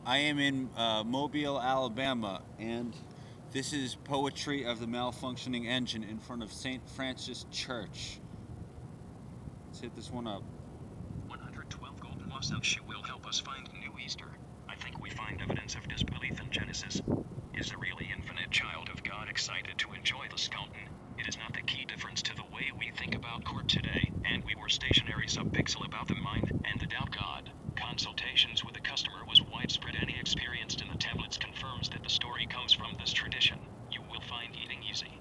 I am in Mobile, Alabama, and this is poetry of the malfunctioning engine in front of St. Francis Church. Let's hit this one up. 112 golden lawsuits. She will help us find new Easter. I think we find evidence of disbelief in Genesis. Is a really infinite child of God excited to enjoy the skeleton? It is not the key difference to the way we think about court today, and we were stationary subpixel about the mind and the doubt God. Consultations with the customer was widespread. Any experienced in the tablets confirms that the story comes from this tradition. You will find eating easy.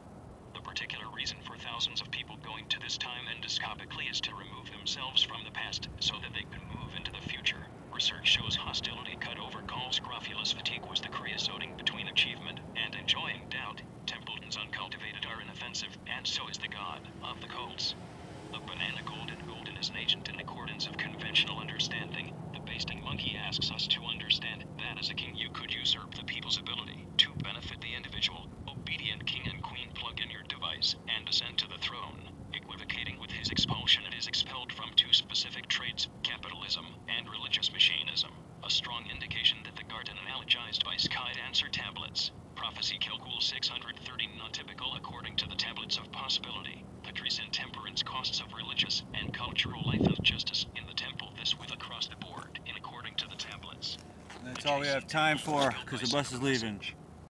The particular reason for thousands of people going to this time endoscopically is to remove themselves from the past so that they can move into the future. Research shows hostility cut over calls. Scrofulous fatigue was the creosoting between achievement and enjoying doubt. Templetons uncultivated are inoffensive, and so is the god of the cults. The banana golden is an agent in accordance of conventional understanding. The basting monkey asks us to understand that as a king you could usurp the people's ability to benefit the individual. Obedient king and queen, plug in your device and ascend to the throne. Equivocating with his expulsion, it is expelled from two specific traits, capitalism and religious machinism. A strong indication that the garden analogized by Sky'd answer tablets. Prophecy calcul 630 non-typical according to the tablets of possibility. Patrice intemperance costs of religious and cultural life and justice in the temple. This with across the board in according to the tablets. That's all we have time for because the bus is leaving.